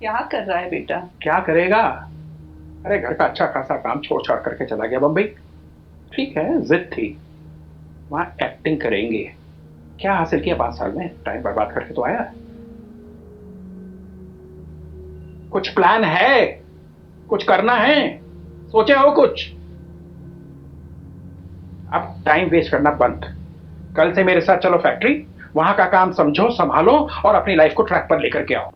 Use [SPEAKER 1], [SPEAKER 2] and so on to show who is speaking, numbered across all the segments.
[SPEAKER 1] क्या कर रहा है बेटा?
[SPEAKER 2] क्या करेगा? अरे घर का अच्छा खासा काम छोड़ छाड़ करके चला गया बम्बई। ठीक है, जिद थी। वहां एक्टिंग करेंगे। क्या हासिल किया 5 साल में? टाइम बर्बाद करके तो आया। कुछ प्लान है? कुछ करना है? सोचे हो कुछ? अब टाइम वेस्ट करना बंद। कल से मेरे साथ चलो फैक्ट्री। वहां का काम समझो, संभालो और अपनी लाइफ को ट्रैक पर लेकर के आओ।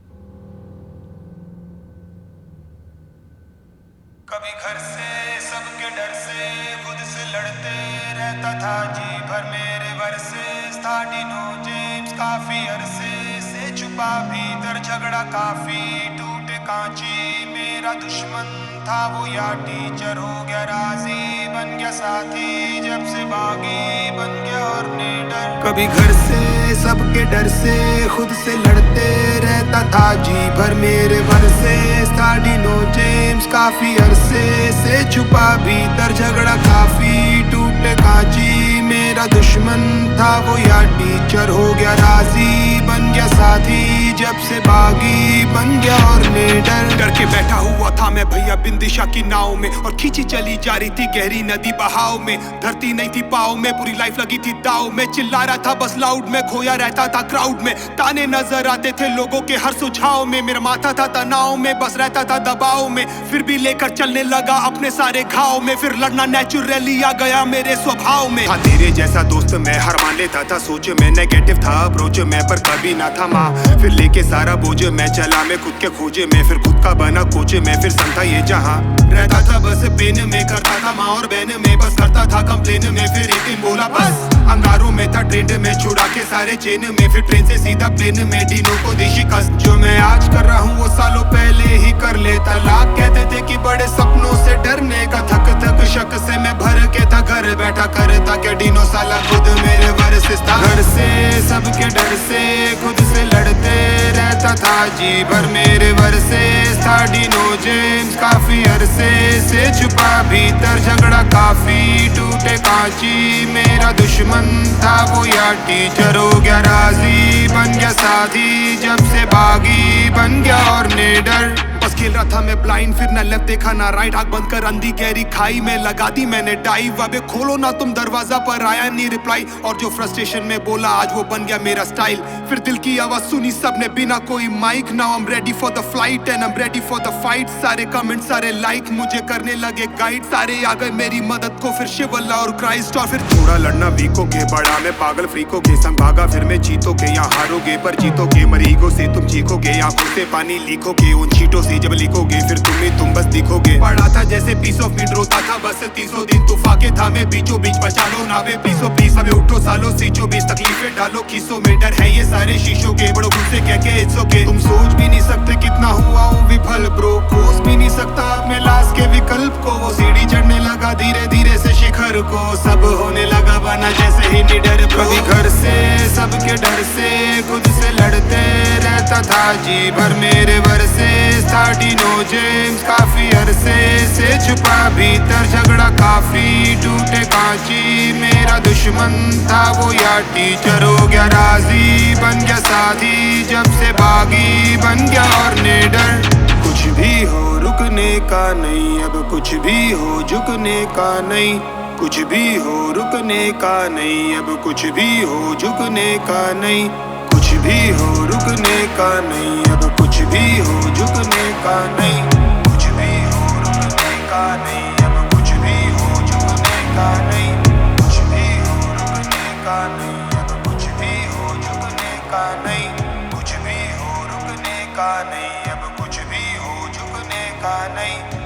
[SPEAKER 3] कभी घर से सबके डर से खुद से लड़ते रहता था जी भर मेरे वर्से स्टार्टिनो जेम्स काफी अरसे से छुपा भीतर झगड़ा काफी टूटे कांची मेरा दुश्मन था वो या टीचर हो गया राजी बन गया साथी जब से बागी बन गया और निडर कभी घर से सबके डर से खुद से लड़ते रहता था जी भर मेरे वर्से स्टार्टिनो जेम्स काफी अरसे से छुपा भीतर झगड़ा काफी टूटे कांची मेरा दुश्मन था वो या टीचर हो गया राजी बन गया साथी जब से बागी बन गया और निडर डर के बैठा हुआ था मैं भैया बिंदिशा की नाव में और खींची चली जा रही थी गहरी नदी बहाव में धरती नहीं थी पाव में पूरी लाइफ लगी थी दाव में चिल्ला रहा था बस लाउड में खोया रहता था क्राउड में ताने नजर आते थे लोगों के हर सुझाव में मेरा माथा था तनाव में बस रहता था दबाव में फिर भी लेकर चलने लगा अपने सारे घाव में फिर लड़ना नेचुरली आ गया मेरे स्वभाव में था तेरे जैसा दोस्त मैं हर मान लेता था सोच में नेगेटिव था अप्रोच में पर कभी ना था माँ फिर लेके सारा बोझ मैं चला मैं खुद के खोजे में फिर खुद का बना कोच में फिर संता ये जहाँ रहता था बस पेन में करता था माँ और बहन में बस करता था कंप्लेन में फिर एक दिन बोला बस अंगारों में था ट्रेंड में छुड़ा के सारे चेन में फिर ट्रेन से सीधा प्लेन में डीनों को देशी कस जो मैं आज कर रहा हूँ वो सालों पहले ही कर लेता लाख कहते थे कि बड़े सपनों से डरने का थक शक से मैं भर के था घर बैठा करता क्या डीनो साला खुद मेरे वर्सेस था घर से सबके डर से खुद से लड़ते रहता था जी भर मेरे वर्सेस था डीनो जेम्स काफी अरसे से छुपा भीतर झगड़ा काफी टूटे कांची मेरा दुश्मन था वो या टीचर हो गया राजी बन गया साथी जब से बागी बन गया और निडर बस खेल रहा था मैं ब्लाइंड फिर न लेफ्ट देखा ना राइट आंख बंद कर अंधी गहरी खाई में लगा दी मैंने डाइव अबे खोलो ना तुम दरवाजा पर आया नहीं रिप्लाई और जो फ्रस्ट्रेशन में बोला आज वो बन गया मेरा स्टाइल फिर दिल की आवाज सुनी सबने बिना कोई mike now I am ready for the flight and I am ready for the fight सारे कमेंट सारे लाइक मुझे करने लगे गाइड सारे आ गए मेरी मदद को फिर शिवल्ला और क्राइस्ट और फिर थोड़ा लड़ना वीकोगे बड़ा मैं पागल फ्रीकोगे संग भागा फिर मैं जीतोगे यहाँ हारोगे पर जीतोगे मरीगो से तुम चीखोगे आंखों से पानी लीखोगे उन चीटों से जब लिखोगे फिर तुम बस दिखोगे पढ़ा था जैसे पीस ऑफ मीट रोता था बस 300 दिन तूफाके था मैं बीचों बीच बचा लो नावे प्लीजो प्लीज हमें उठो सालो सीचो बीच तकलीफें डालो खीसो में डर है ये सारे शीशों के बड़ो गुस्से कह के इट्स ओके तुम सोच भी नहीं सकते कितना हुआ हूँ विफल ब्रो कोस भी नहीं सकता अपने लाश के विकल्प को वो सीढ़ी चढ़ने लगा धीरे धीरे से शिखर को सब होने लगा बना जैसे ही निडर कभी घर से सबके डर से खुद से लड़ते रहता था जी भर मेरे वर्से स्टार्टिनो जेम्स काफी अरसे से छुपा भीतर झगड़ा काफी टूटे कांची मेरा दुश्मन था वो या टीचर हो गया राजी बन गया साथी जब से बागी बन गया और निडर कुछ भी हो रुकने का नहीं अब कुछ भी हो झुकने का नहीं कुछ भी हो रुकने का नहीं अब कुछ भी हो झुकने का नहीं कुछ भी हो रुकने का नहीं अब कुछ भी हो झुकने का नहीं कुछ भी हो रुकने का नहीं अब कुछ भी हो झुकने का नहीं कुछ भी हो रुकने का नहीं अब कुछ भी हो झुकने का नहीं कुछ भी हो रुकने का नहीं अब कुछ भी हो झुकने का नहीं